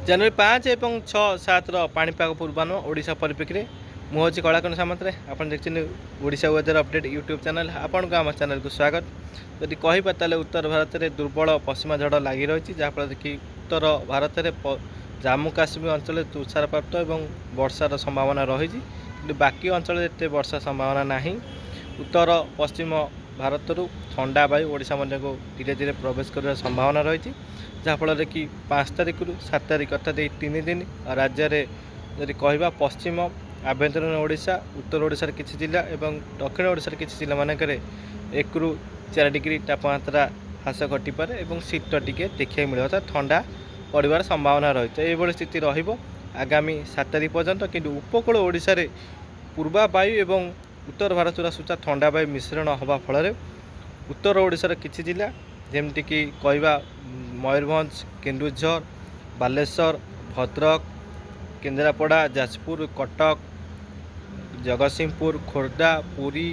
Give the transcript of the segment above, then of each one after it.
ଜାନୁଆରୀ 5 ଏବଂ 6-7 ପାଣିପାଗ ପୂର୍ବାନୁମାନ ଓଡ଼ିଶା ପରିପ୍ରେକ୍ଷୀରେ ମୁଁ ହେଉଛି କଳାକର୍ଣ୍ଣ ସାମନ୍ତରାୟ। ଆପଣ ଦେଖୁଛନ୍ତି Odisha weather update YouTube channel. ଆପଣଙ୍କୁ ଆମ ଚ୍ୟାନେଲକୁ ସ୍ୱାଗତ। ଯଦି କହିବା ତାହେଲେ ଉତ୍ତର ଭାରତରେ ଦୁର୍ବଳ ପଶ୍ଚିମା ଝଡ଼ ଲାଗି ରହିଛି, ଯାହାଫଳରେ କି ଉତ୍ତର ଭାରତରେ ଜାମ୍ମୁ କାଶ୍ମୀର ଅଞ୍ଚଳରେ ତୁଷାରପାତ ଏବଂ ବର୍ଷାର ସମ୍ଭାବନା ରହିଛି, କିନ୍ତୁ ବାକି ଅଞ୍ଚଳରେ ଏତେ ବର୍ଷା ସମ୍ଭାବନା ନାହିଁ। ଉତ୍ତର ପଶ୍ଚିମ ଭାରତରୁ ଥଣ୍ଡା ବାୟୁ ଓଡ଼ିଶା ମଧ୍ୟକୁ ଧୀରେ ଧୀରେ ପ୍ରବେଶ କରିବାର ସମ୍ଭାବନା ରହିଛି, ଯାହାଫଳରେ କି 5 ତାରିଖରୁ 7 ତାରିଖ ଅର୍ଥାତ୍ ଏହି 3 ଦିନ ରାଜ୍ୟରେ ଯଦି କହିବା ପଶ୍ଚିମ ଆଭ୍ୟନ୍ତରୀଣ ଓଡ଼ିଶା, ଉତ୍ତର ଓଡ଼ିଶାର କିଛି ଜିଲ୍ଲା ଏବଂ ଦକ୍ଷିଣ ଓଡ଼ିଶାର କିଛି ଜିଲ୍ଲାମାନଙ୍କରେ 1ରୁ 4 ଡିଗ୍ରୀ ତାପମାତ୍ରା ହ୍ରାସ ଘଟିପାରେ ଏବଂ ଶୀତ ଟିକେ ଦେଖିବାକୁ ମିଳିବ, ଅର୍ଥାତ୍ ଥଣ୍ଡା ପଡ଼ିବାର ସମ୍ଭାବନା ରହିଛି। ଏହିଭଳି ସ୍ଥିତି ରହିବ ଆଗାମୀ 7 ତାରିଖ ପର୍ଯ୍ୟନ୍ତ। କିନ୍ତୁ ଉପକୂଳ ଓଡ଼ିଶାରେ ପୂର୍ବା ବାୟୁ ଏବଂ ଉତ୍ତର ଭାରତରୁ ଆସୁଥିବା ଥଣ୍ଡା ବାୟୁ ମିଶ୍ରଣ ହେବା ଫଳରେ ଉତ୍ତର ଓଡ଼ିଶାର କିଛି ଜିଲ୍ଲା ଯେମିତିକି କହିବା ମୟୂରଭଞ୍ଜ, କେନ୍ଦୁଝର, ବାଲେଶ୍ୱର, ଭଦ୍ରକ, କେନ୍ଦ୍ରାପଡ଼ା, ଯାଜପୁର, କଟକ, ଜଗତସିଂହପୁର, ଖୋର୍ଦ୍ଧା, ପୁରୀ,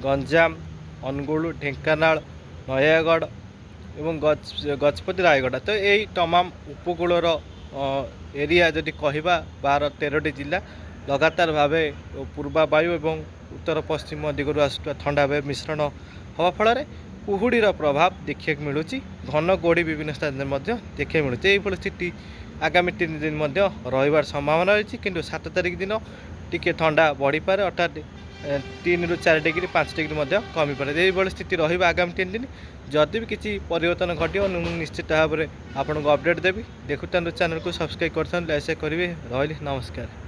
ଗଞ୍ଜାମ, ଅନୁଗୁଳ, ଢେଙ୍କାନାଳ, ନୟାଗଡ଼ ଏବଂ ଗଜପତି, ରାୟଗଡ଼ା, ତ ଏହି ତମାମ ଉପକୂଳର ଏରିଆ ଯଦି କହିବା 12-13ଟି ଜିଲ୍ଲା ଲଗାତାର ଭାବେ ପୂର୍ବା ବାୟୁ ଏବଂ ଉତ୍ତର ପଶ୍ଚିମ ଦିଗରୁ ଆସୁଥିବା ଥଣ୍ଡା ବାୟୁ ମିଶ୍ରଣ ହେବା ଫଳରେ କୁହୁଡ଼ିର ପ୍ରଭାବ ଦେଖିବାକୁ ମିଳୁଛି। ଘନ ଗୋଡ଼ି ବିଭିନ୍ନ ସ୍ଥାନରେ ମଧ୍ୟ ଦେଖିବାକୁ ମିଳୁଛି। ଏହିଭଳି ସ୍ଥିତି ଆଗାମୀ 3 ଦିନ ମଧ୍ୟ ରହିବାର ସମ୍ଭାବନା ରହିଛି, କିନ୍ତୁ 7 ତାରିଖ ଦିନ ଟିକେ ଥଣ୍ଡା ବଢ଼ିପାରେ, ଅର୍ଥାତ୍ 3ରୁ 4 ଡିଗ୍ରୀ 5 ଡିଗ୍ରୀ ମଧ୍ୟ କମିପାରେ। ଏହିଭଳି ସ୍ଥିତି ରହିବ ଆଗାମୀ 3 ଦିନ। ଯଦି ବି କିଛି ପରିବର୍ତ୍ତନ ଘଟିବ ମୁଁ ନିଶ୍ଚିତ ଭାବରେ ଆପଣଙ୍କୁ ଅପଡ଼େଟ୍ ଦେବି। ଦେଖୁଥାନ୍ତୁ ଚ୍ୟାନେଲକୁ ସବସ୍କ୍ରାଇବ୍ କରିଥାନ୍ତୁ, ଲାଇକ୍ କରିବେ। ରହିଲି, ନମସ୍କାର।